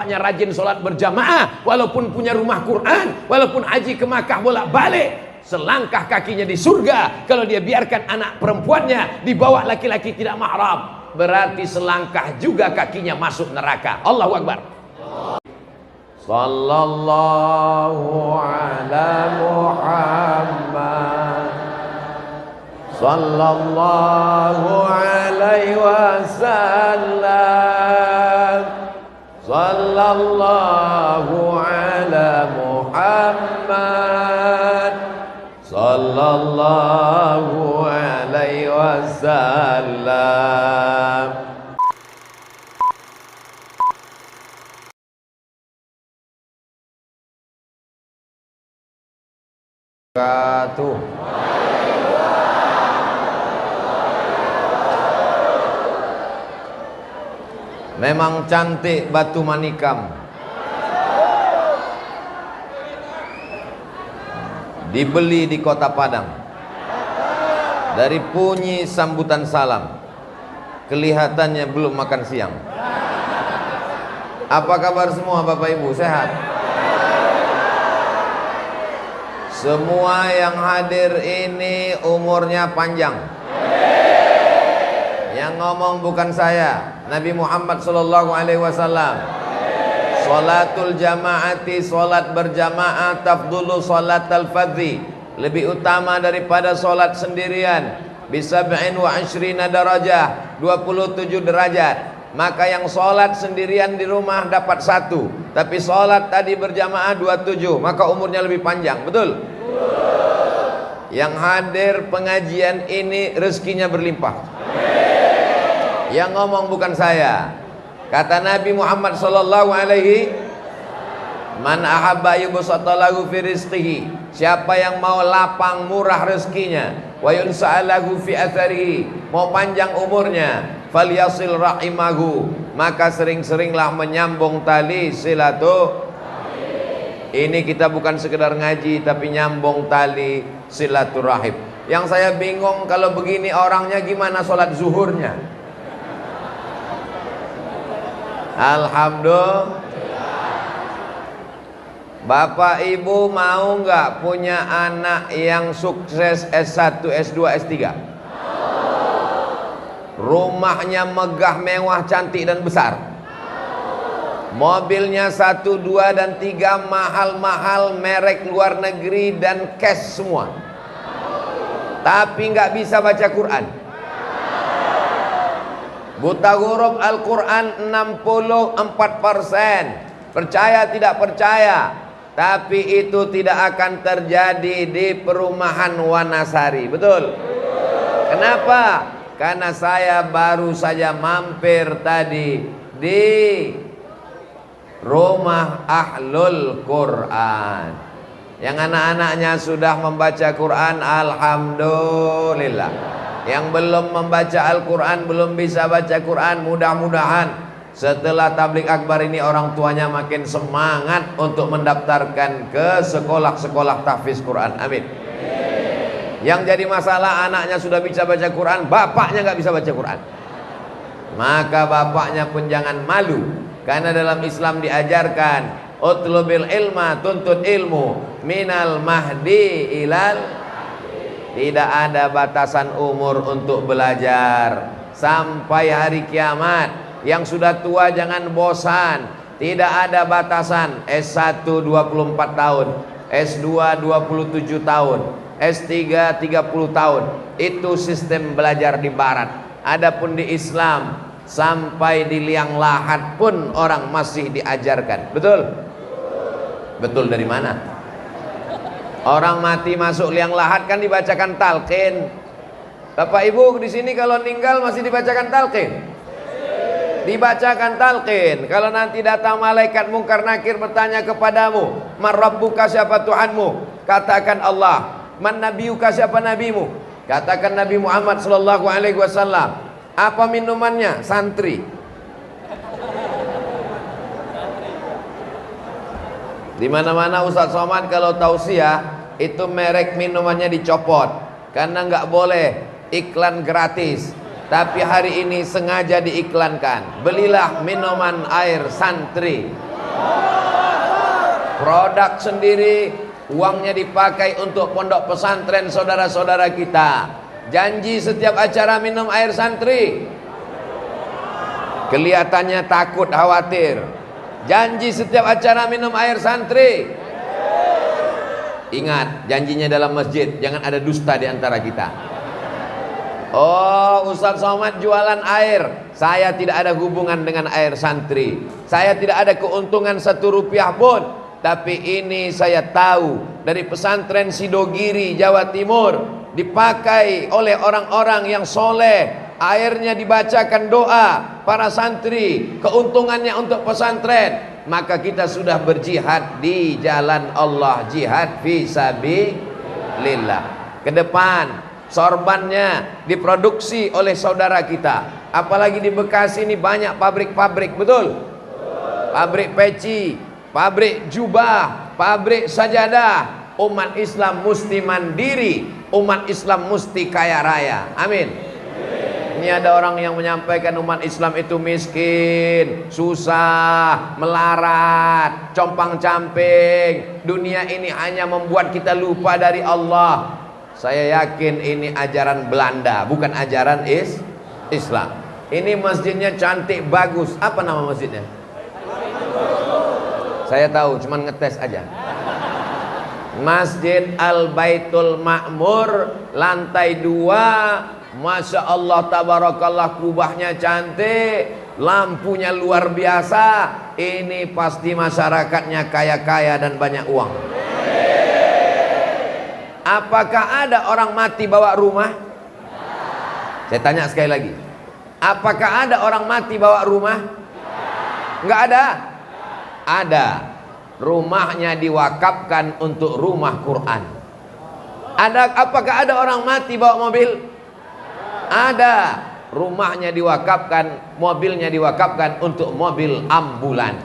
hanya rajin sholat berjamaah, walaupun punya rumah Quran, walaupun haji ke Makkah bolak-balik, selangkah kakinya di surga. Kalau dia biarkan anak perempuannya dibawa laki-laki tidak mahram, berarti selangkah juga kakinya masuk neraka. Allahu Akbar. Sallallahu ala Muhammad, sallallahu alaihi wasallam, sallallahu ala Muhammad, sallallahu alaihi wasallam. Memang cantik Batu Manikam. Dibeli di Kota Padang. Dari bunyi sambutan salam, kelihatannya belum makan siang. Apa kabar semua Bapak Ibu? Sehat? Semua yang hadir ini umurnya panjang. Yang ngomong bukan saya, Nabi Muhammad sallallahu alaihi wasallam. Salatul jamaati, salat berjamaah, tafdulu salatal fadhi, lebih utama daripada salat sendirian. Bisab'in wa ashrina darajah, 27 derajat. Maka yang salat sendirian di rumah dapat 1, tapi salat tadi berjamaah 27, maka umurnya lebih panjang. Betul? Yang hadir pengajian ini rezekinya berlimpah. Yang ngomong bukan saya. Kata Nabi Muhammad sallallahu alaihi, man ahabba yubsatalahu fi rizqihi, siapa yang mau lapang murah rezekinya, wa yunsa'alahu fi atharihi, mau panjang umurnya, falyasil rahimahu, maka sering-seringlah menyambung tali silaturahim. Ini kita bukan sekedar ngaji, tapi nyambung tali silaturahim. Yang saya bingung, kalau begini orangnya gimana sholat zuhurnya? Alhamdulillah. Bapak Ibu mau nggak punya anak yang sukses S1, S2, S3? Rumahnya megah, mewah, cantik dan besar. Mobilnya 1, 2 dan 3 mahal-mahal, merek luar negeri dan cash semua. Tapi nggak bisa baca Quran. Buta huruf Al-Quran 64%. Percaya tidak percaya, tapi itu tidak akan terjadi di perumahan Wanasari. Betul? Kenapa? Karena saya baru saja mampir tadi di rumah Ahlul Quran. Yang anak-anaknya sudah membaca Quran, alhamdulillah. Yang belum membaca Al-Quran, belum bisa baca Quran, mudah-mudahan setelah tabligh akbar ini orang tuanya makin semangat untuk mendaftarkan ke sekolah-sekolah tahfiz Quran. Amin. Yang jadi masalah anaknya sudah bisa baca Quran, bapaknya nggak bisa baca Quran. Maka bapaknya pun jangan malu, karena dalam Islam diajarkan utlubil ilma, tuntut ilmu minal mahdi ilal. Tidak ada batasan umur untuk belajar sampai hari kiamat. Yang sudah tua jangan bosan. Tidak ada batasan. S1 24 tahun, S2 27 tahun, S3 30 tahun. Itu sistem belajar di barat. Adapun di Islam, sampai di liang lahat pun orang masih diajarkan. Betul? Betul dari mana? Orang mati masuk liang lahat kan dibacakan talqin. Bapak Ibu di sini kalau meninggal masih dibacakan talqin? Dibacakan talqin. Kalau nanti datang malaikat mungkar nakir bertanya kepadamu, man rabbuka, siapa Tuhanmu? Katakan Allah. Man nabiyuka, siapa nabimu? Katakan Nabi Muhammad sallallahu alaihi wasallam. Apa minumannya? Santri. Di mana-mana Ustaz Somad kalau tausiah itu merek minumannya dicopot karena nggak boleh iklan gratis. Tapi hari ini sengaja diiklankan. Belilah minuman air santri. Produk sendiri, uangnya dipakai untuk pondok pesantren saudara-saudara kita. Janji setiap acara minum air santri, kelihatannya takut khawatir. Janji setiap acara minum air santri. Ingat, janjinya dalam masjid, jangan ada dusta di antara kita. Oh, Ustaz Somad jualan air, saya tidak ada hubungan dengan air santri. Saya tidak ada keuntungan 1 rupiah pun. Tapi ini saya tahu dari pesantren Sidogiri, Jawa Timur, dipakai oleh orang-orang yang soleh. Airnya dibacakan doa para santri, keuntungannya untuk pesantren. Maka kita sudah berjihad di jalan Allah, jihad fi sabilillah. Ke depan sorbannya diproduksi oleh saudara kita. Apalagi di Bekasi ini banyak pabrik-pabrik, betul? Pabrik peci, pabrik jubah, pabrik sajadah. Umat Islam mesti mandiri, umat Islam mesti kaya raya. Amin. Ini ada orang yang menyampaikan umat Islam itu miskin, susah, melarat, compang-camping. Dunia ini hanya membuat kita lupa dari Allah. Saya yakin ini ajaran Belanda, bukan ajaran Islam. Ini masjidnya cantik, bagus. Apa nama masjidnya? Saya tahu, cuman ngetes aja. Masjid Al-Baitul Ma'mur, lantai 2. Masya Allah, tabarakallah, kubahnya cantik, lampunya luar biasa. Ini pasti masyarakatnya kaya-kaya dan banyak uang. Apakah ada orang mati bawa rumah? Saya tanya sekali lagi, apakah ada orang mati bawa rumah? Enggak ada? Ada. Rumahnya diwakafkan untuk rumah Quran. Apakah ada orang mati bawa mobil? Ada. Rumahnya diwakafkan, mobilnya diwakafkan untuk mobil ambulan.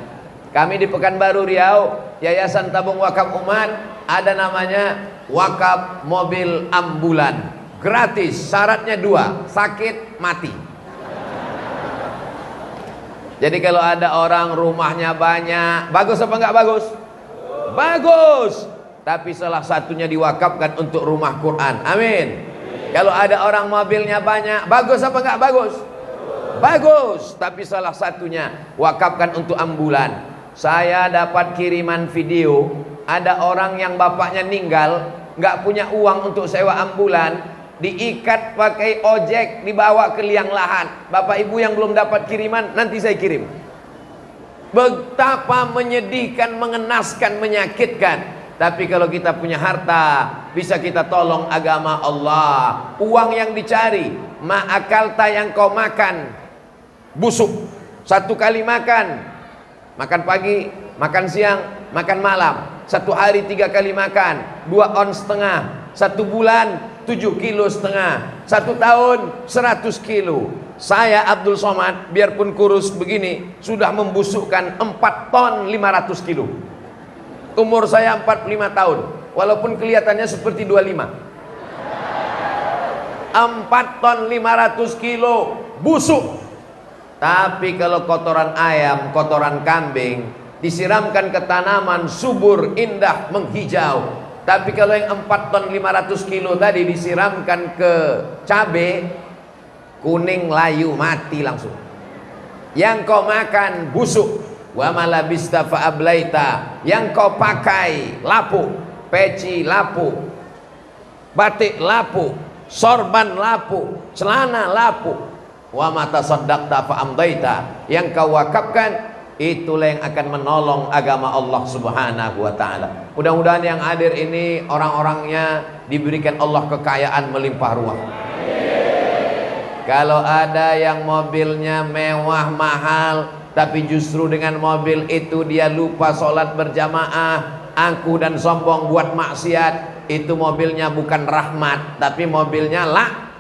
Kami di Pekanbaru Riau, Yayasan Tabung Wakaf Umat, ada namanya wakaf mobil ambulan. Gratis, syaratnya 2, sakit mati. Jadi kalau ada orang rumahnya banyak, bagus apa enggak bagus? Bagus. Tapi salah satunya diwakafkan untuk rumah Quran. Amin. Kalau ada orang mobilnya banyak, bagus apa enggak bagus? Bagus. Tapi salah satunya wakafkan untuk ambulan. Saya dapat kiriman video, ada orang yang bapaknya meninggal, enggak punya uang untuk sewa ambulan, diikat pakai ojek, dibawa ke liang lahat. Bapak ibu yang belum dapat kiriman, nanti saya kirim. Betapa menyedihkan, mengenaskan, menyakitkan. Tapi kalau kita punya harta, bisa kita tolong agama Allah. Uang yang dicari, ma'akalta, yang kau makan busuk. 1 kali makan, makan pagi, makan siang, makan malam. 1 hari 3 kali makan, 2,5 on. 1 bulan 7,5 kilo. 1 tahun 100 kilo. Saya Abdul Somad, biarpun kurus begini, sudah membusukkan 4 ton 500 kilo. Umur saya 45 tahun, walaupun kelihatannya seperti 25. 4 ton 500 kilo busuk. Tapi kalau kotoran ayam, kotoran kambing disiramkan ke tanaman, subur, indah, menghijau. Tapi kalau yang 4 ton 500 kilo tadi disiramkan ke cabai, kuning, layu, mati langsung. Yang kau makan busuk. Wa malabista fa'ablaita, yang kau pakai lapuk, peci lapuk, batik lapuk, sorban lapuk, celana lapuk. Wa mata saddaqta fa'amdaita, yang kau wakafkan, itulah yang akan menolong agama Allah Subhanahu wa ta'ala. Mudah-mudahan yang hadir ini orang-orangnya diberikan Allah kekayaan melimpah ruah. Kalau ada yang mobilnya mewah, mahal, tapi justru dengan mobil itu dia lupa sholat berjamaah, angkuh dan sombong buat maksiat, itu mobilnya bukan rahmat, tapi mobilnya lah.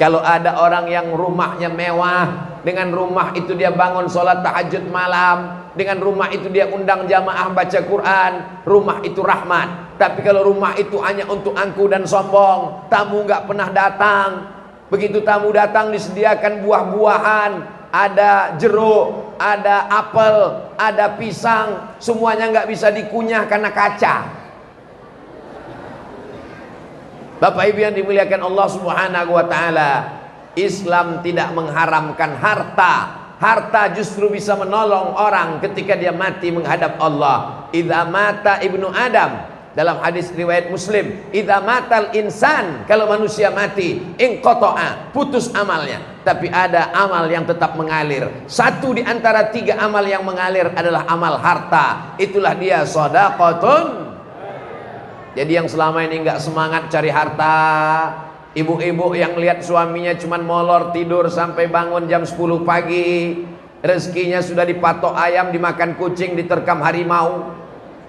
Kalau ada orang yang rumahnya mewah, dengan rumah itu dia bangun sholat tahajud malam, dengan rumah itu dia undang jamaah baca Quran, rumah itu rahmat. Tapi kalau rumah itu hanya untuk angkuh dan sombong, tamu nggak pernah datang, begitu tamu datang disediakan buah-buahan, ada jeruk, ada apel, ada pisang, semuanya nggak bisa dikunyah karena kaca. Bapak Ibu yang dimuliakan Allah Subhanahu wa taala, Islam tidak mengharamkan harta. Harta justru bisa menolong orang ketika dia mati menghadap Allah. Idza mata ibnu Adam, dalam hadis riwayat Muslim, idza matal insan, kalau manusia mati, inqata'a, putus amalnya. Tapi ada amal yang tetap mengalir. Satu di antara 3 amal yang mengalir adalah amal harta. Itulah dia shadaqatun. Jadi yang selama ini nggak semangat cari harta, ibu-ibu yang lihat suaminya cuman molor tidur sampai bangun jam 10 pagi, rezekinya sudah dipatok ayam, dimakan kucing, diterkam harimau.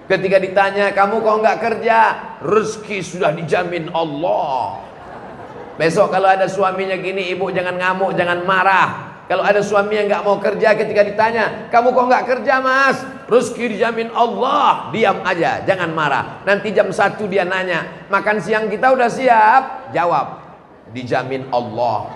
Ketika ditanya, kamu kok nggak kerja? Rezeki sudah dijamin Allah. Besok kalau ada suaminya gini, ibu jangan ngamuk, jangan marah. Kalau ada suami yang nggak mau kerja, ketika ditanya, kamu kok nggak kerja mas? Rezeki dijamin Allah. Diam aja, jangan marah. Nanti jam 1 dia nanya, makan siang kita udah siap? Jawab, dijamin Allah.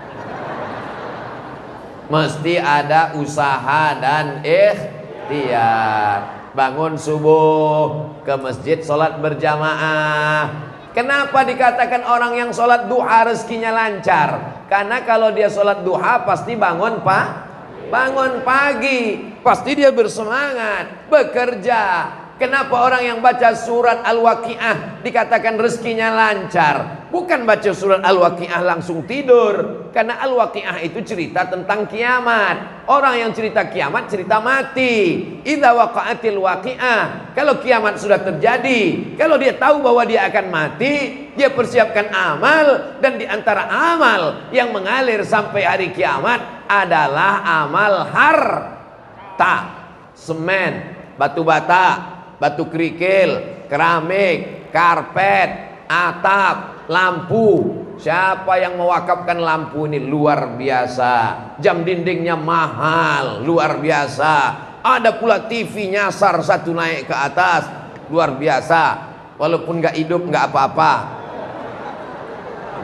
Mesti ada usaha dan ikhtiar. Bangun subuh, ke masjid, sholat berjamaah. Kenapa dikatakan orang yang sholat duha rezekinya lancar? Karena kalau dia sholat duha pasti bangun pagi, pasti dia bersemangat bekerja. Kenapa orang yang baca surat Al-Waqiah dikatakan rezekinya lancar? Bukan baca surat Al-Waqiah langsung tidur. Karena Al-Waqiah itu cerita tentang kiamat. Orang yang cerita kiamat cerita mati. Idza waqa'atil waqiah. Kalau kiamat sudah terjadi, kalau dia tahu bahwa dia akan mati, dia persiapkan amal. Dan di antara amal yang mengalir sampai hari kiamat adalah amal harta. Semen, batu bata, batu kerikil, keramik, karpet, atap, lampu. Siapa yang mewakafkan lampu ini luar biasa. Jam dindingnya mahal, luar biasa. Ada pula TV nyasar satu naik ke atas, luar biasa. Walaupun nggak hidup nggak apa-apa.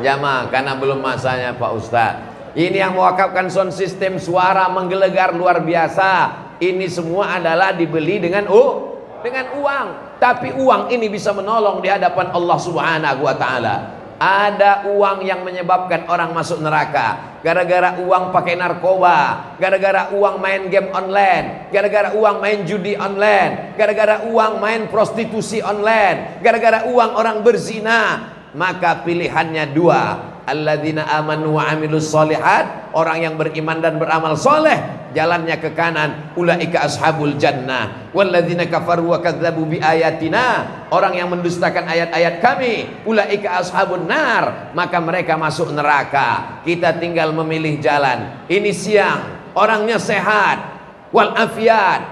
Jamaah, karena belum masanya Pak Ustadz. Ini yang mewakafkan sound system, suara menggelegar luar biasa. Ini semua adalah dibeli dengan uang. Tapi uang ini bisa menolong di hadapan Allah Subhanahu wa taala. Ada uang yang menyebabkan orang masuk neraka. Gara-gara uang pakai narkoba, gara-gara uang main game online, gara-gara uang main judi online, gara-gara uang main prostitusi online, gara-gara uang orang berzina. Maka pilihannya 2. Alladzina amanu wa amilus solihat, orang yang beriman dan beramal soleh, jalannya ke kanan. Ulaika ashabul jannah. Walladzina kafaru wa kadzdzabu bi ayatina, orang yang mendustakan ayat-ayat kami. Ulaika ashabun nar, maka mereka masuk neraka. Kita tinggal memilih jalan. Ini siang, orangnya sehat wal afiat,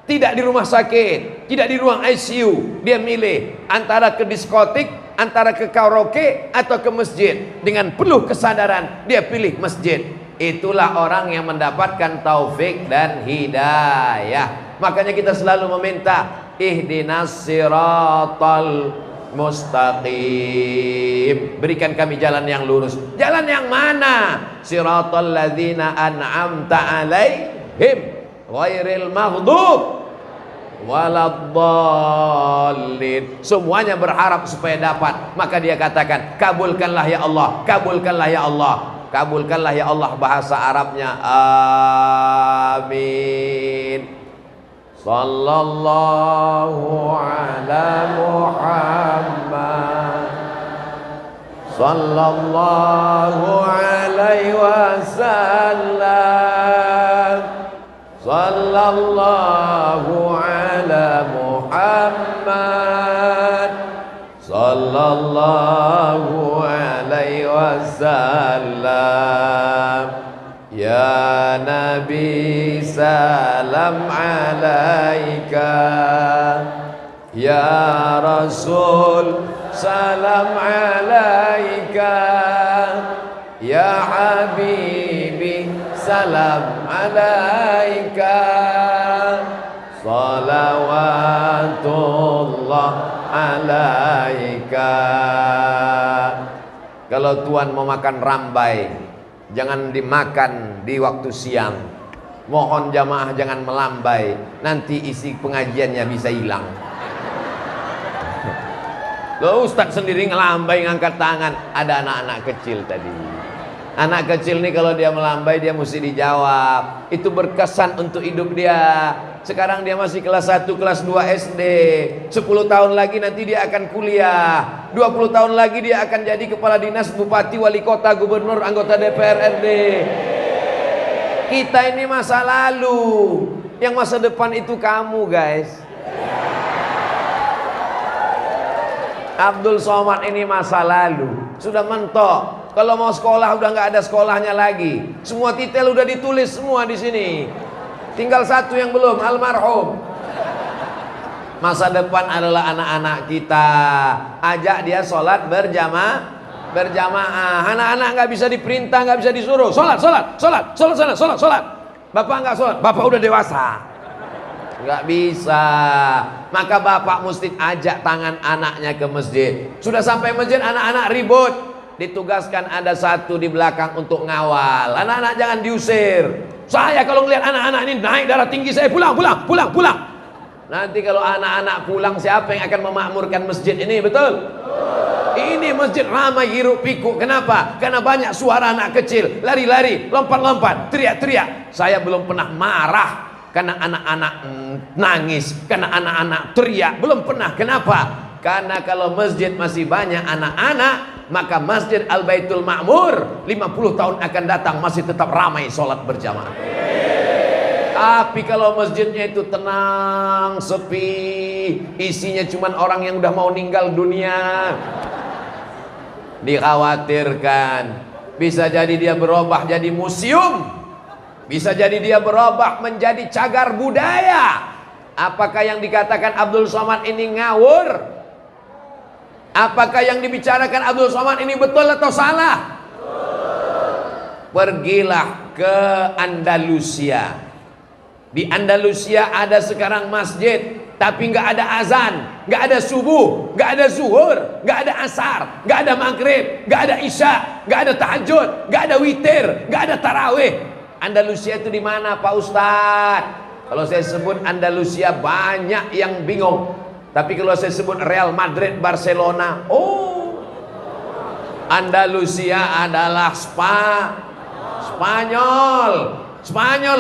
tidak di rumah sakit, tidak di ruang ICU. Dia milih antara ke diskotik, antara ke karaoke atau ke masjid. Dengan penuh kesadaran dia pilih masjid. Itulah orang yang mendapatkan taufik dan hidayah. Makanya kita selalu meminta ihdinas siratal mustaqim, berikan kami jalan yang lurus. Jalan yang mana? Siratal ladzina an'amta alaihim ghairil maghdub waladdallin. Semuanya berharap supaya dapat. Maka dia katakan, kabulkanlah ya Allah, kabulkanlah ya Allah, kabulkanlah ya Allah. Bahasa Arabnya amin. Sallallahu ala Muhammad, sallallahu alaihi wasallam, sallallahu ala Muhammad, sallallahu alaihi wasallam. Ya Nabi salam alaika, ya Rasul salam alaika, ya Habibi salam alaika, salawatullah alaika. Kalau Tuhan mau makan rambai, jangan dimakan di waktu siang. Mohon jamaah jangan melambai, nanti isi pengajiannya bisa hilang. Loh, Ustadz sendiri ngelambai ngangkat tangan. Ada anak-anak kecil tadi. Anak kecil nih kalau dia melambai dia mesti dijawab. Itu berkesan untuk hidup dia. Sekarang dia masih kelas 1, kelas 2 SD. 10 tahun lagi nanti dia akan kuliah. 20 tahun lagi dia akan jadi kepala dinas, bupati, wali kota, gubernur, anggota DPR RD. Kita ini masa lalu. Yang masa depan itu kamu, guys. Abdul Somad ini masa lalu. Sudah mentok. Kalau mau sekolah udah nggak ada sekolahnya lagi. Semua titel udah ditulis semua di sini. Tinggal satu yang belum, almarhum. Masa depan adalah anak-anak kita. Ajak dia sholat berjamaah. Anak-anak nggak bisa diperintah, nggak bisa disuruh. Sholat. Bapak nggak sholat, bapak udah dewasa. Nggak bisa. Maka bapak mesti ajak tangan anaknya ke masjid. Sudah sampai masjid anak-anak ribut. Ditugaskan ada satu di belakang untuk ngawal. Anak-anak jangan diusir. Saya kalau ngelihat anak-anak ini naik darah tinggi, saya pulang. Nanti kalau anak-anak pulang, siapa yang akan memakmurkan masjid ini? Betul? Ini masjid ramai hiruk pikuk. Kenapa? Karena banyak suara anak kecil, lari-lari, lompat-lompat, teriak-teriak. Saya belum pernah marah karena anak-anak nangis, karena anak-anak teriak. Belum pernah. Kenapa? Karena kalau masjid masih banyak anak-anak, maka Masjid Al-Baitul Ma'mur 50 tahun akan datang masih tetap ramai sholat berjamaah. Tapi kalau masjidnya itu tenang, sepi, isinya cuman orang yang udah mau meninggal dunia, dikhawatirkan bisa jadi dia berubah jadi museum, bisa jadi dia berubah menjadi cagar budaya. Apakah yang dikatakan Abdul Somad ini ngawur? Apakah yang dibicarakan Abdul Somad ini betul atau salah? Pergilah ke Andalusia. Di Andalusia ada sekarang masjid, tapi nggak ada azan, nggak ada subuh, nggak ada zuhur, nggak ada asar, nggak ada maghrib, nggak ada isya, nggak ada tahajud, nggak ada witir, nggak ada tarawih. Andalusia itu di mana, Pak Ustadz? Kalau saya sebut Andalusia banyak yang bingung. Tapi kalau saya sebut Real Madrid, Barcelona, oh, Andalusia adalah Spanyol.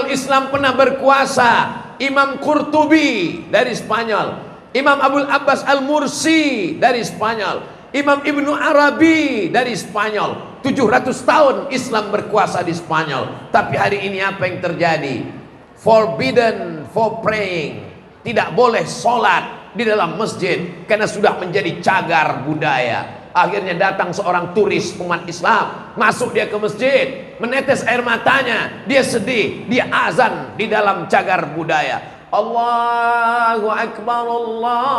Islam pernah berkuasa. Imam Qurtubi dari Spanyol, Imam Abul Abbas Al-Mursi dari Spanyol, Imam Ibnu Arabi dari Spanyol. 700 tahun Islam berkuasa di Spanyol. Tapi hari ini apa yang terjadi? Forbidden for praying. Tidak boleh sholat di dalam masjid karena sudah menjadi cagar budaya. Akhirnya datang seorang turis umat Islam, masuk dia ke masjid, menetes air matanya, dia sedih, dia azan di dalam cagar budaya. Allahu Akbar, Allahu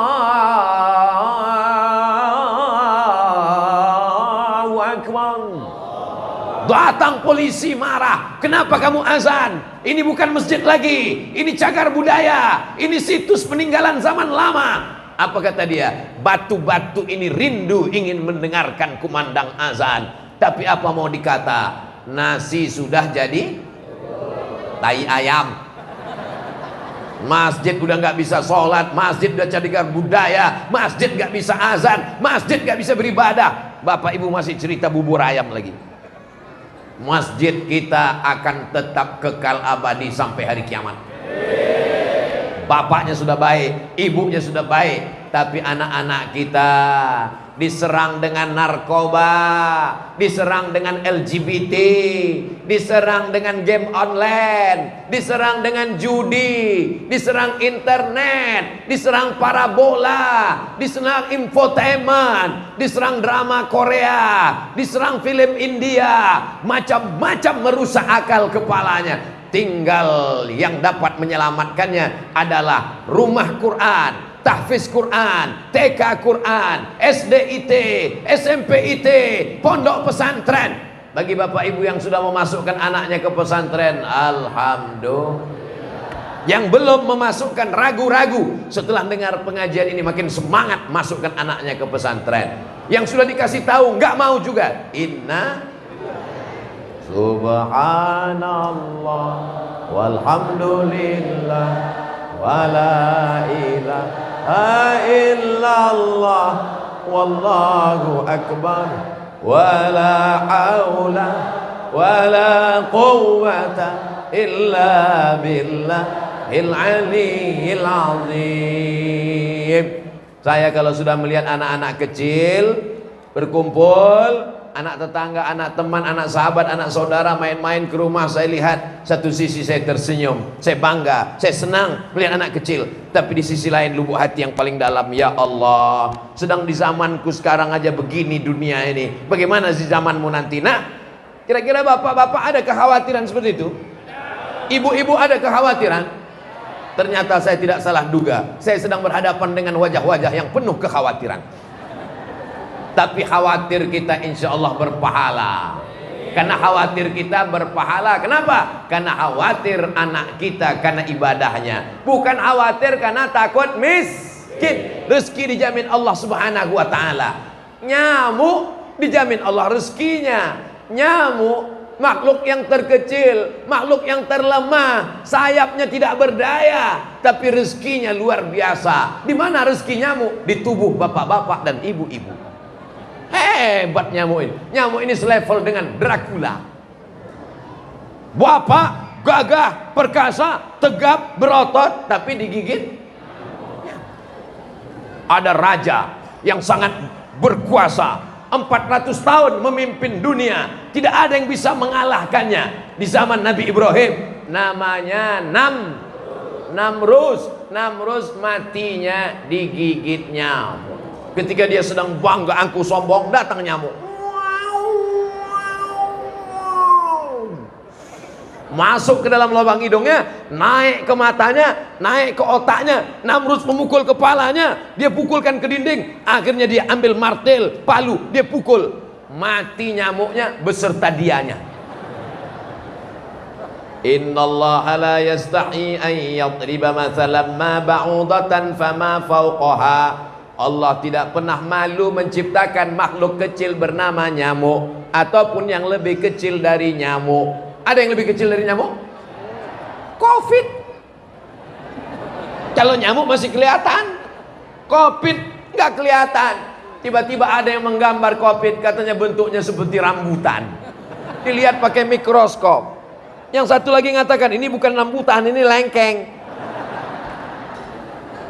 Akbar. Datang polisi marah, kenapa kamu azan? Ini bukan masjid lagi, ini cagar budaya, ini situs peninggalan zaman lama. Apa kata dia? Batu-batu ini rindu ingin mendengarkan kumandang azan. Tapi apa mau dikata? Nasi sudah jadi tai ayam. Masjid udah nggak bisa sholat, masjid udah cagar budaya, masjid nggak bisa azan, masjid nggak bisa beribadah. Bapak ibu masih cerita bubur ayam lagi. Masjid kita akan tetap kekal abadi sampai hari kiamat. Bapaknya sudah baik, ibunya sudah baik, tapi anak-anak kita diserang dengan narkoba, diserang dengan LGBT, diserang dengan game online, diserang dengan judi, diserang internet, diserang parabola, diserang infotainment, diserang drama Korea, diserang film India, macam-macam merusak akal kepalanya. Tinggal yang dapat menyelamatkannya adalah rumah Quran, tahfiz Quran, TK Quran, SDIT, SMPIT, pondok pesantren. Bagi bapak ibu yang sudah memasukkan anaknya ke pesantren, alhamdulillah. Yang belum memasukkan, ragu-ragu, setelah dengar pengajian ini makin semangat masukkan anaknya ke pesantren. Yang sudah dikasih tahu nggak mau juga. Inna Subhanallah walhamdulillah wala ilaha illallah wallahu akbar wala haula wala quwwata illa billahil aliyyil azim. Saya kalau sudah melihat anak-anak kecil berkumpul, anak tetangga, anak teman, anak sahabat, anak saudara main-main ke rumah, saya lihat satu sisi saya tersenyum, saya bangga, saya senang melihat anak kecil. Tapi di sisi lain lubuk hati yang paling dalam, ya Allah, sedang di zamanku sekarang aja begini dunia ini, bagaimana di zamanmu nanti? Nah, kira-kira bapak-bapak ada kekhawatiran seperti itu? Ibu-ibu ada kekhawatiran? Ternyata saya tidak salah duga, saya sedang berhadapan dengan wajah-wajah yang penuh kekhawatiran. Tapi khawatir kita insya Allah berpahala. Karena khawatir kita berpahala. Kenapa? Karena khawatir anak kita karena ibadahnya. Bukan khawatir karena takut miskin. Rezeki dijamin Allah subhanahu wa ta'ala. Nyamuk dijamin Allah rezekinya. Nyamuk makhluk yang terkecil, makhluk yang terlemah, sayapnya tidak berdaya, tapi rezekinya luar biasa. Di mana rezeki nyamuk? Di tubuh bapak-bapak dan ibu-ibu. Hebat nyamuk ini. Nyamuk ini selevel dengan Dracula. Bapak gagah, perkasa, tegap, berotot, tapi digigit. Ada raja yang sangat berkuasa, 400 tahun memimpin dunia, tidak ada yang bisa mengalahkannya. Di zaman Nabi Ibrahim, namanya Namrus. Namrus matinya digigit nyamuk. Ketika dia sedang bangga, angkuh, sombong, datang nyamuk. Masuk ke dalam lubang hidungnya, naik ke matanya, naik ke otaknya. Namrus memukul kepalanya, dia pukulkan ke dinding. Akhirnya dia ambil martel, palu, dia pukul. Mati nyamuknya beserta dianya. Innallaha la yastahi an yadriba mathalan ma ba'udatan fama fawqaha. Allah tidak pernah malu menciptakan makhluk kecil bernama nyamuk ataupun yang lebih kecil dari nyamuk. Ada yang lebih kecil dari nyamuk? Covid. Kalau nyamuk masih kelihatan, Covid nggak kelihatan. Tiba-tiba ada yang menggambar Covid, katanya bentuknya seperti rambutan. Dilihat pakai mikroskop. Yang satu lagi mengatakan ini bukan rambutan, ini lengkeng.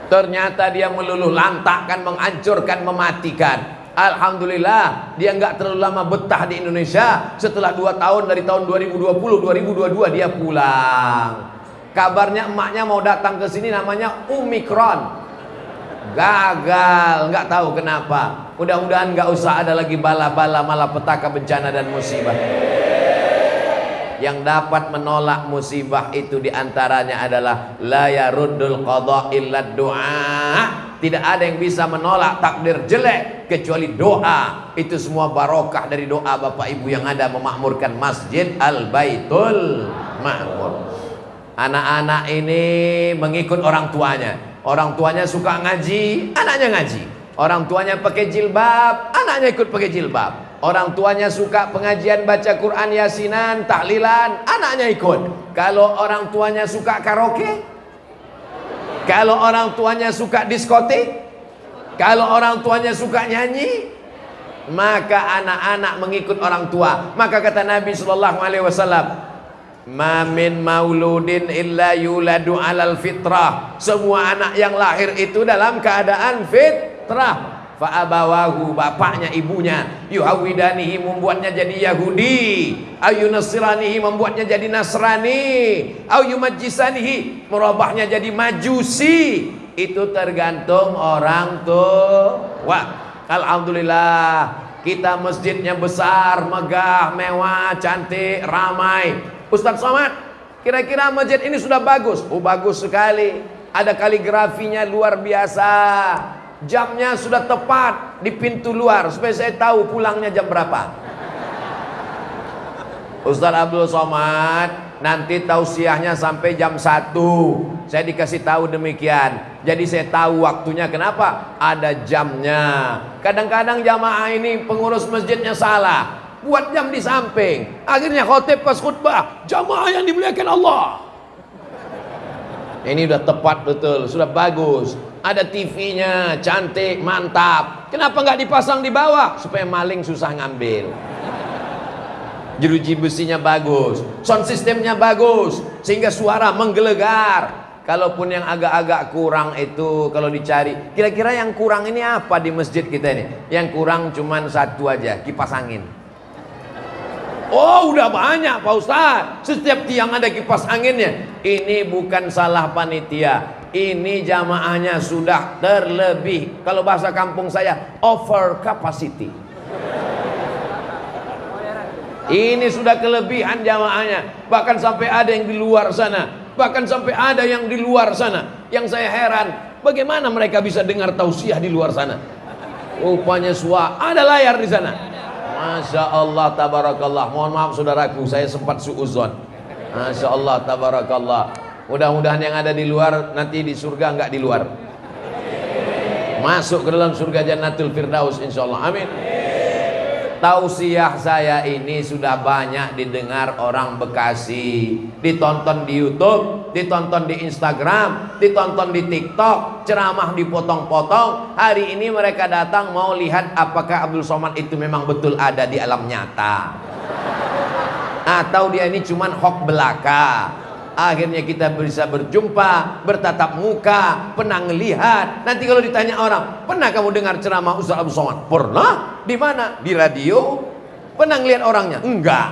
Ternyata dia meluluh lantakkan, menghancurkan, mematikan. Alhamdulillah dia nggak terlalu lama betah di Indonesia. Setelah 2 tahun, dari tahun 2020-2022 dia pulang. Kabarnya emaknya mau datang ke sini, namanya Omikron. Gagal, nggak tahu kenapa. Mudah-mudahan nggak usah ada lagi bala-bala malapetaka, bencana dan musibah. Yang dapat menolak musibah itu diantaranya adalah la yaruddul qadha illa doa. Tidak ada yang bisa menolak takdir jelek kecuali doa. Itu semua barokah dari doa bapak ibu yang ada memakmurkan masjid Al-Baitul Ma'mur. Anak-anak ini mengikut orang tuanya. Orang tuanya suka ngaji, anaknya ngaji. Orang tuanya pakai jilbab, anaknya ikut pakai jilbab. Orang tuanya suka pengajian baca Quran, yasinan, tahlilan, anaknya ikut. Kalau orang tuanya suka karaoke, kalau orang tuanya suka diskotik, kalau orang tuanya suka nyanyi, maka anak-anak mengikut orang tua. Maka kata Nabi SAW, ma min mauludin illa yuladu alal fitrah. Semua anak yang lahir itu dalam keadaan fitrah. Fa'abawahu, bapaknya ibunya, yuhawidanihi, membuatnya jadi Yahudi, ayunasiranihi, membuatnya jadi Nasrani, ayumajisanihi, merubahnya jadi Majusi. Itu tergantung orang tua. Alhamdulillah kita masjidnya besar, megah, mewah, cantik, ramai. Ustadz Somad, kira-kira masjid ini sudah bagus? Oh bagus sekali, ada kaligrafinya luar biasa. Jamnya sudah tepat di pintu luar supaya saya tahu pulangnya jam berapa. Ustaz Abdul Somad nanti tausiahnya sampai jam 1. Saya dikasih tahu demikian. Jadi saya tahu waktunya. Kenapa? Ada jamnya. Kadang-kadang jamaah ini pengurus masjidnya salah. buat jam di samping. Akhirnya khotib pas khutbah, jamaah yang dimuliakan Allah. Ini udah tepat betul, sudah bagus. Ada TV-nya, cantik, mantap. Kenapa nggak dipasang di bawah? Supaya maling susah ngambil. Jeruji besinya bagus, sound systemnya bagus, sehingga suara menggelegar. Kalaupun yang agak-agak kurang itu, kalau dicari, kira-kira yang kurang ini apa di masjid kita ini? Yang kurang cuman satu aja, kipas angin. Oh, udah banyak Pak Ustadz. Setiap tiang ada kipas anginnya. Ini bukan salah panitia, ini jamaahnya sudah terlebih. Kalau bahasa kampung saya, over capacity. Ini sudah kelebihan jamaahnya. Bahkan sampai ada yang di luar sana. Bahkan sampai ada yang di luar sana. Yang saya heran, bagaimana mereka bisa dengar tausiah di luar sana? Rupanya ada layar di sana. Masya Allah, tabarakallah. Mohon maaf saudaraku, saya sempat suuzon. Masya Allah, tabarakallah. Mudah-mudahan yang ada di luar nanti di surga, enggak di luar. Masuk ke dalam surga Jannatul Firdaus insyaallah. Amin. Tausiah saya ini sudah banyak didengar orang Bekasi, ditonton di YouTube, ditonton di Instagram, ditonton di TikTok, ceramah dipotong-potong. Hari ini mereka datang mau lihat apakah Abdul Somad itu memang betul ada di alam nyata, atau dia ini cuman hoax belaka. Akhirnya kita bisa berjumpa, bertatap muka, pernah ngelihat. Nanti kalau ditanya orang, pernah kamu dengar ceramah Ustaz Abdul Somad? Pernah. Di mana? Di radio. Pernah ngelihat orangnya? Enggak.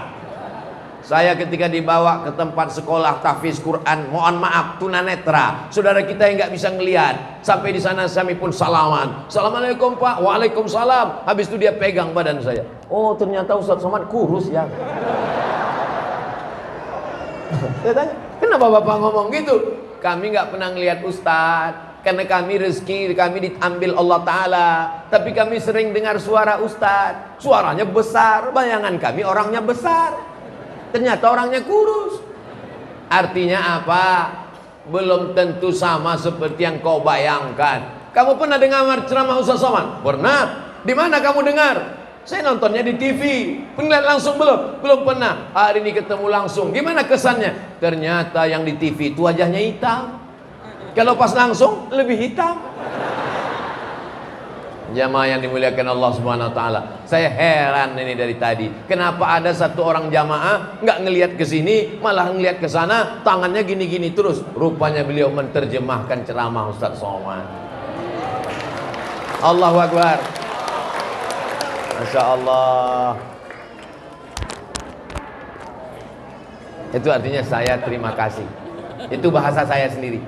Saya ketika dibawa ke tempat sekolah tahfiz Quran, mohon maaf, tunanetra, saudara kita yang nggak bisa ngelihat. Sampai di sana kami pun salaman. Assalamualaikum Pak. Waalaikumsalam. Habis itu dia pegang badan saya. Oh, ternyata Ustaz Somad kurus ya. Saya tanya, kenapa Bapak ngomong gitu? Kami nggak pernah ngelihat Ustadz, karena kami rezeki kami diambil Allah Ta'ala. Tapi kami sering dengar suara Ustadz, suaranya besar. Bayangan kami orangnya besar, ternyata orangnya kurus. Artinya apa? Belum tentu sama seperti yang kau bayangkan. Kamu pernah dengar ceramah Ustaz Somad? Pernah. Di mana kamu dengar? Saya nontonnya di TV. Pernah langsung belum? Belum pernah. Hari ini ketemu langsung. Gimana kesannya? Ternyata yang di TV itu wajahnya hitam. Kalau pas langsung lebih hitam. Jamaah yang dimuliakan Allah Subhanahu wa taala. Saya heran ini dari tadi. Kenapa ada satu orang jamaah nggak ngelihat ke sini, malah ngelihat ke sana, tangannya gini-gini terus. Rupanya beliau menerjemahkan ceramah Ustaz Somad. Allahu Akbar. Masya Allah. Itu artinya saya terima kasih. Itu bahasa saya sendiri.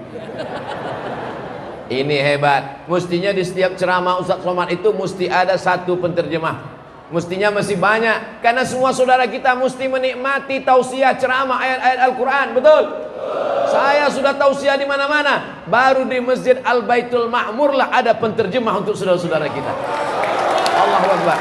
Ini hebat. Mestinya di setiap ceramah Ustaz Somad itu mesti ada satu penterjemah. Mestinya masih banyak. Karena semua saudara kita mesti menikmati tausiah ceramah ayat-ayat Al-Quran. Betul? Saya sudah tausiah di mana-mana. Baru di Masjid Al-Baitul Ma'mur lah ada penterjemah untuk saudara-saudara kita. Allahu Akbar.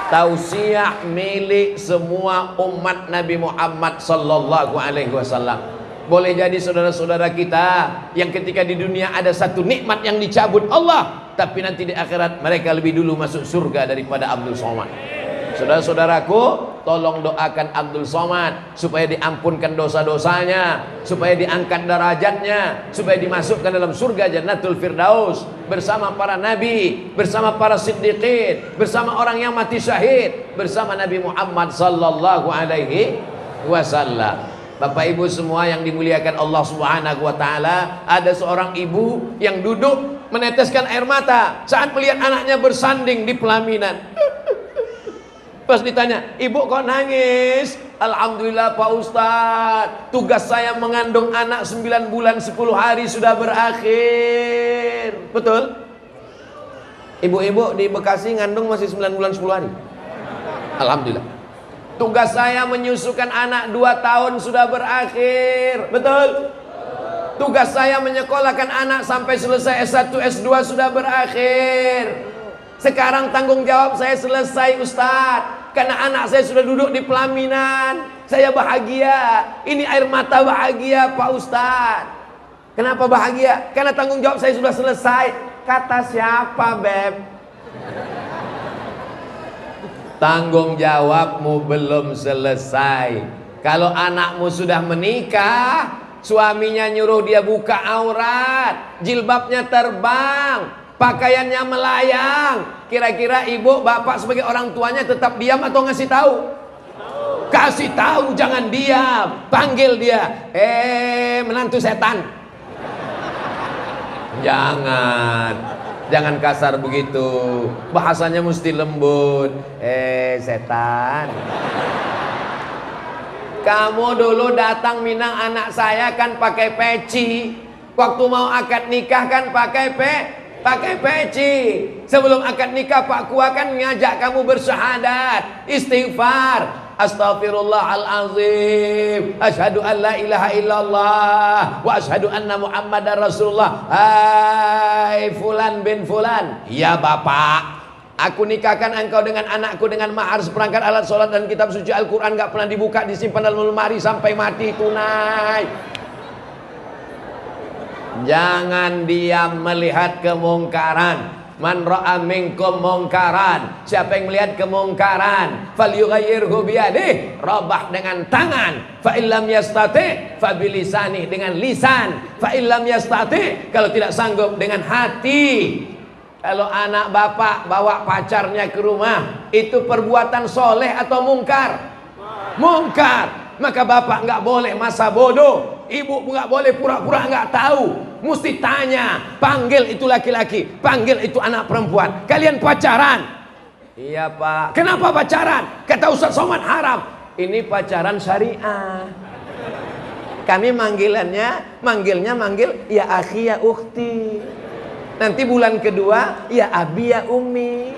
Tausiah milik semua umat Nabi Muhammad sallallahu alaihi wasallam. Boleh jadi saudara-saudara kita yang ketika di dunia ada satu nikmat yang dicabut Allah, tapi nanti di akhirat mereka lebih dulu masuk surga daripada Abdul Somad. Saudara-saudaraku, tolong doakan Abdul Somad supaya diampunkan dosa-dosanya, supaya diangkat derajatnya, supaya dimasukkan dalam surga Jannatul Firdaus bersama para nabi, bersama para siddiqin, bersama orang yang mati syahid, bersama Nabi Muhammad sallallahu alaihi wasallam. Bapak Ibu semua yang dimuliakan Allah Subhanahu wa taala, ada seorang ibu yang duduk meneteskan air mata saat melihat anaknya bersanding di pelaminan. Pas ditanya, ibu kok nangis? Alhamdulillah Pak Ustadz, tugas saya mengandung anak 9 bulan 10 hari sudah berakhir. Betul? Ibu-ibu di Bekasi ngandung masih 9 bulan 10 hari. Alhamdulillah. Tugas saya menyusukan anak 2 tahun sudah berakhir. Betul? Tugas saya menyekolahkan anak sampai selesai S1, S2 sudah berakhir. Sekarang tanggung jawab saya selesai Ustadz, karena anak saya sudah duduk di pelaminan. Saya bahagia. Ini air mata bahagia Pak Ustadz. Kenapa bahagia? Karena tanggung jawab saya sudah selesai. Kata siapa Beb? Tanggung jawabmu belum selesai. Kalau anakmu sudah menikah, suaminya nyuruh dia buka aurat, jilbabnya terbang, pakaiannya melayang, kira-kira ibu bapak sebagai orang tuanya tetap diam atau ngasih tahu? Kasih tahu, jangan diam, panggil dia, menantu setan. Jangan kasar begitu, bahasanya mesti lembut. Setan, kamu dulu datang minang anak saya kan pakai peci, waktu mau akad nikah kan pakai peci. Sebelum akad nikah Pak Kua kan ngajak kamu bersyahadat, istighfar, Astaghfirullahalazim, asyhadu an la ilaha illallah wa asyhadu anna Muhammadar Rasulullah. Hai fulan bin fulan, ya bapak, aku nikahkan engkau dengan anakku dengan mahar seperangkat alat sholat dan kitab suci Al-Quran, gak pernah dibuka, disimpan dalam lemari sampai mati tunai. Jangan diam melihat kemungkaran. Man ra'a minkum mungkaran, siapa yang melihat kemungkaran, falyughayyirhu biyadihi, robah dengan tangan, fa illam yastati fa bilisani, dengan lisan, fa illam yastati, kalau tidak sanggup dengan hati. Kalau anak bapak bawa pacarnya ke rumah, itu perbuatan soleh atau mungkar? Mungkar. Maka bapak nggak boleh masa bodoh, ibu nggak boleh pura-pura nggak tahu, mesti tanya, panggil itu laki-laki, panggil itu anak perempuan, kalian pacaran? Iya pak. Kenapa pacaran? Kata Ustaz Somad haram. Ini pacaran syariah. Kami manggilnya ya akhi ya ukhti. Nanti bulan kedua ya abi ya umi,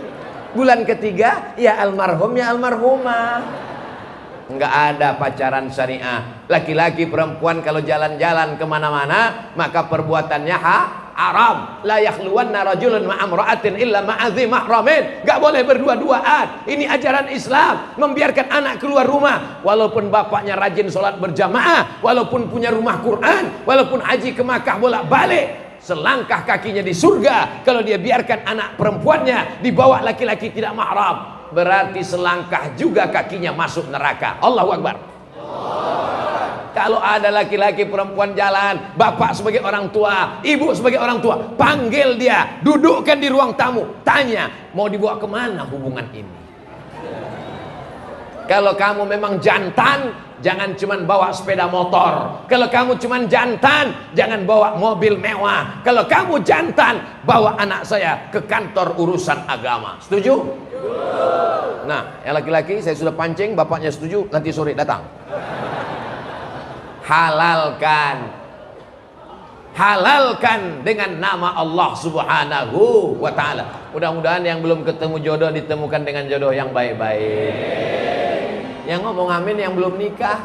bulan ketiga ya almarhum ya almarhumah. Enggak ada pacaran syariah. Laki-laki perempuan kalau jalan-jalan kemana-mana, maka perbuatannya haram. La yakhluwanna rajulun ma'amra'atin illa ma'adhi mahramin. Enggak boleh berdua-duaan. Ini ajaran Islam, membiarkan anak keluar rumah walaupun bapaknya rajin sholat berjamaah, walaupun punya rumah Quran, walaupun haji ke Makkah bolak-balik, selangkah kakinya di surga. Kalau dia biarkan anak perempuannya dibawa laki-laki tidak mahram, berarti selangkah juga kakinya masuk neraka. Allahu Akbar. Kalau ada laki-laki perempuan jalan, bapak sebagai orang tua, ibu sebagai orang tua, panggil dia, dudukkan di ruang tamu, tanya, mau dibawa kemana hubungan ini? Kalau kamu memang jantan, jangan cuma bawa sepeda motor. Kalau kamu cuma jantan, jangan bawa mobil mewah. Kalau kamu jantan, bawa anak saya ke kantor urusan agama. Setuju? Nah, yang laki-laki saya sudah pancing, bapaknya setuju, nanti sore datang. Halalkan dengan nama Allah Subhanahu wa ta'ala. Mudah-mudahan yang belum ketemu jodoh ditemukan dengan jodoh yang baik-baik. Yang ngomong amin yang belum nikah,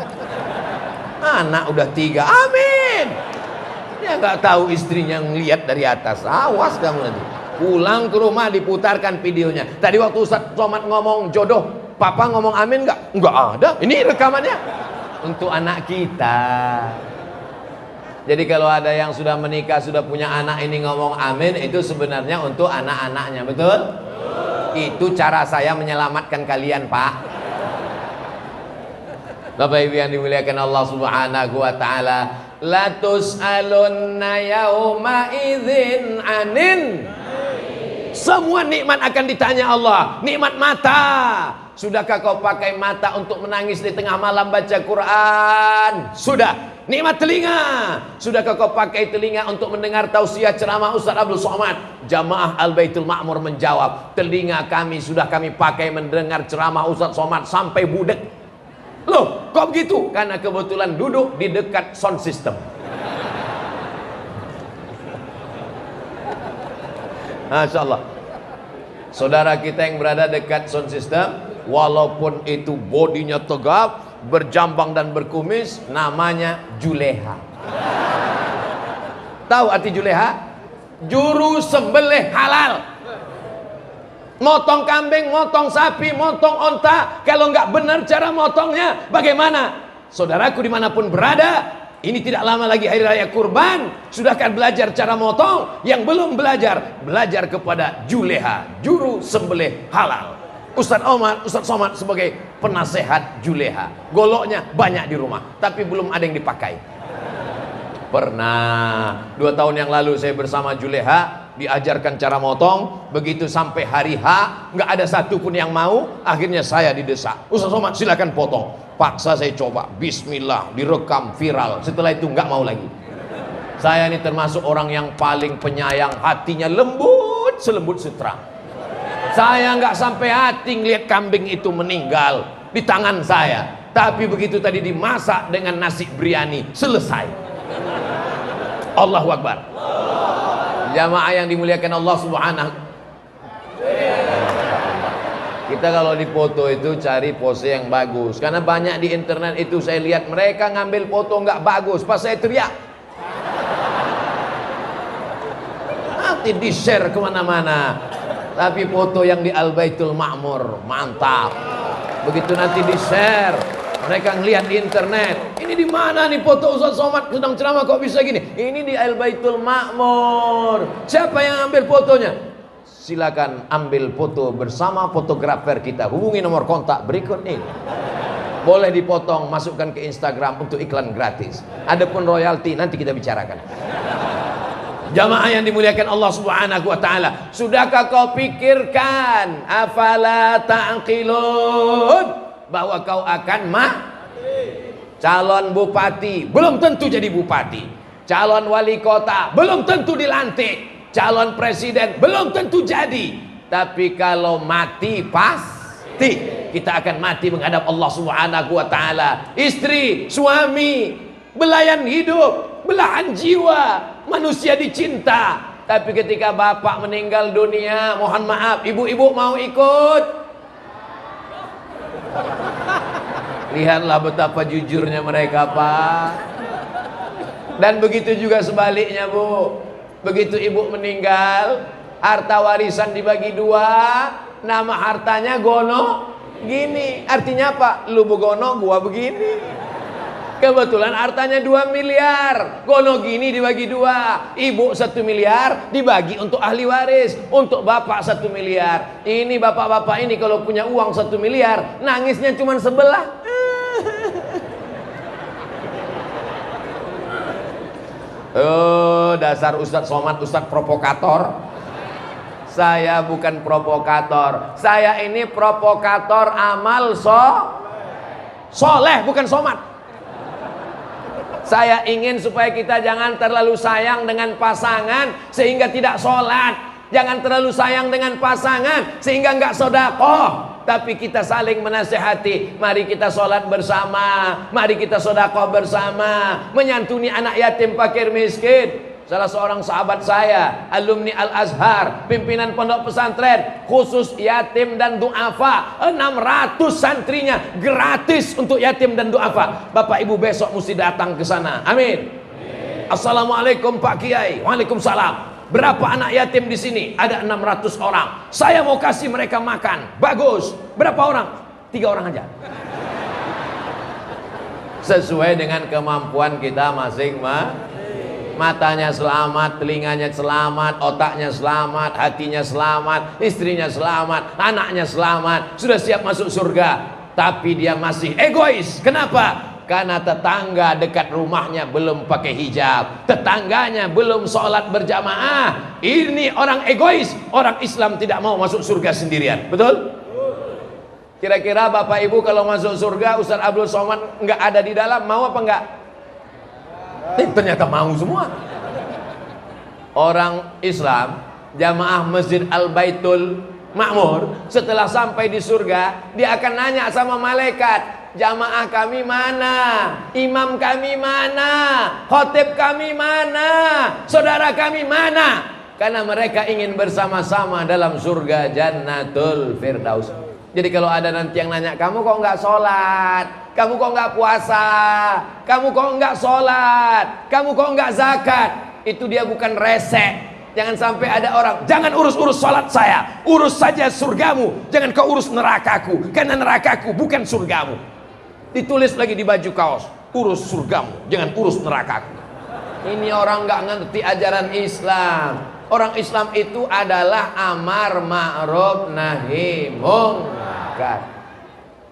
anak udah 3, amin. Dia nggak tahu istrinya ngeliat dari atas. Awas kamu nanti pulang ke rumah diputarkan videonya. Tadi waktu Ustaz Somad ngomong jodoh, papa ngomong amin nggak? Nggak ada. Ini rekamannya untuk anak kita. Jadi kalau ada yang sudah menikah, sudah punya anak, ini ngomong amin, itu sebenarnya untuk anak-anaknya, betul? Itu cara saya menyelamatkan kalian, Pak. Bapak Ibu yang dimuliakan Allah Subhanahu wa taala, la tus'alunna yauma idzin anin. Semua nikmat akan ditanya Allah. Nikmat mata, sudahkah kau pakai mata untuk menangis di tengah malam baca Quran? Sudah. Nikmat telinga, sudahkah kau pakai telinga untuk mendengar tausiah ceramah Ustaz Abdul Somad? Jamaah Al-Baitul Ma'mur menjawab, telinga kami sudah kami pakai mendengar ceramah Ustaz Somad sampai budek. Loh, kok begitu? Karena kebetulan duduk di dekat sound system. Masya Allah. Saudara kita yang berada dekat sound system, walaupun itu bodinya tegap, berjambang dan berkumis, namanya Juleha. Tahu arti Juleha? Juru sembelih halal. Motong kambing, motong sapi, motong onta, kalau nggak benar cara motongnya, bagaimana? Saudaraku dimanapun berada, ini tidak lama lagi hari raya kurban. Sudahkan belajar cara motong? Yang belum belajar, belajar kepada Juleha, juru sembelih halal. Ustadz Omar, Ustadz Somad sebagai penasehat juleha. Goloknya banyak di rumah, tapi belum ada yang dipakai. Pernah 2 tahun yang lalu saya bersama juleha, diajarkan cara motong. Begitu sampai hari H, nggak ada satupun yang mau. Akhirnya saya didesak, Ustadz Somad silakan potong. Paksa saya coba, bismillah, direkam viral. Setelah itu nggak mau lagi. Saya ini termasuk orang yang paling penyayang, hatinya lembut selembut sutra. Saya nggak sampai hati ngelihat kambing itu meninggal di tangan saya, tapi begitu tadi dimasak dengan nasi biryani, selesai. Allahu Akbar. Jamaah yang dimuliakan Allah Subhanahu. Kita kalau dipoto itu cari pose yang bagus, karena banyak di internet itu saya lihat mereka ngambil foto nggak bagus, pas saya teriak nanti di share kemana-mana. Tapi foto yang di Al-Baitul Ma'mur mantap. Begitu nanti di share, mereka ngelihat di internet, ini di mana nih foto Ustadz Somad sedang ceramah kok bisa gini? Ini di Al-Baitul Ma'mur. Siapa yang ambil fotonya? Silakan ambil foto bersama fotografer kita. Hubungi nomor kontak berikut ini. Boleh dipotong, masukkan ke Instagram untuk iklan gratis. Adapun royalti nanti kita bicarakan. Jamaah yang dimuliakan Allah Subhanahu wa taala, sudahkah kau pikirkan, afala ta'qilun, bahwa kau akan calon bupati belum tentu jadi bupati, calon wali kota belum tentu dilantik, calon presiden belum tentu jadi. Tapi kalau mati pasti kita akan mati menghadap Allah Subhanahu wa taala. Istri, suami, belayan hidup, belahan jiwa, manusia dicinta. Tapi ketika bapak meninggal dunia, mohon maaf, ibu-ibu mau ikut? Lihatlah betapa jujurnya mereka, Pak. Dan begitu juga sebaliknya, Bu. Begitu ibu meninggal, harta warisan dibagi 2, nama hartanya gono gini. Artinya apa? Lu begono, gua begini. Kebetulan hartanya 2 miliar, gono gini dibagi 2. Ibu 1 miliar dibagi untuk ahli waris, untuk bapak 1 miliar. Ini bapak-bapak ini kalau punya uang 1 miliar, nangisnya cuma sebelah. Oh, dasar Ustadz Somad, Ustadz provokator. Saya bukan provokator, saya ini provokator amal soleh, bukan Somad. Saya ingin supaya kita jangan terlalu sayang dengan pasangan sehingga tidak sholat, jangan terlalu sayang dengan pasangan sehingga nggak sedekah. Tapi kita saling menasehati, mari kita sholat bersama, mari kita sedekah bersama, menyantuni anak yatim fakir miskin. Salah seorang sahabat saya, alumni Al-Azhar, pimpinan pondok pesantren khusus yatim dan duafa, 600 santrinya gratis untuk yatim dan duafa. Bapak ibu besok mesti datang ke sana. Amin. Assalamualaikum Pak Kiai. Waalaikumsalam. Berapa anak yatim di sini? Ada 600 orang. Saya mau kasih mereka makan. Bagus. Berapa orang? 3 orang aja. Sesuai dengan kemampuan kita masing-masing. Matanya selamat, telinganya selamat, otaknya selamat, hatinya selamat, istrinya selamat, anaknya selamat, sudah siap masuk surga. Tapi dia masih egois. Kenapa? Karena tetangga dekat rumahnya belum pakai hijab, tetangganya belum sholat berjamaah. Ini orang egois. Orang Islam tidak mau masuk surga sendirian. Betul? Kira-kira Bapak Ibu kalau masuk surga Ustaz Abdul Somad nggak ada di dalam, mau apa enggak? Ternyata mau semua. Orang Islam jamaah Masjid Al-Baitul Ma'mur setelah sampai di surga, dia akan nanya sama malaikat, jamaah kami mana, imam kami mana, khotib kami mana, saudara kami mana. Karena mereka ingin bersama-sama dalam surga Jannatul Firdaus. Jadi kalau ada nanti yang nanya, kamu kok nggak sholat, kamu kok nggak puasa, kamu kok nggak sholat, kamu kok nggak zakat, itu dia bukan resek. Jangan sampai ada orang, jangan urus-urus sholat saya, urus saja surgamu, jangan kau urus nerakaku, karena nerakaku bukan surgamu. Ditulis lagi di baju kaos, urus surgamu, jangan urus nerakaku. Ini orang nggak ngerti ajaran Islam. Orang Islam itu adalah amar ma'ruf nahi munkar.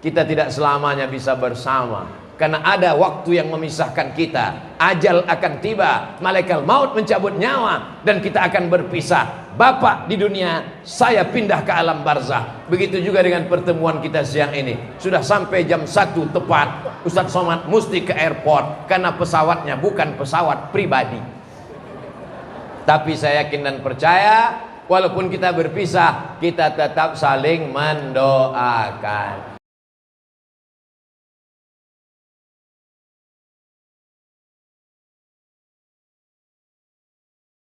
Kita tidak selamanya bisa bersama, karena ada waktu yang memisahkan kita. Ajal akan tiba, malaikat maut mencabut nyawa, dan kita akan berpisah. Bapak di dunia, saya pindah ke alam barzah. Begitu juga dengan pertemuan kita siang ini. Sudah sampai jam 1 tepat, Ustadz Somad mesti ke airport, karena pesawatnya bukan pesawat pribadi. Tapi saya yakin dan percaya, walaupun kita berpisah, kita tetap saling mendoakan.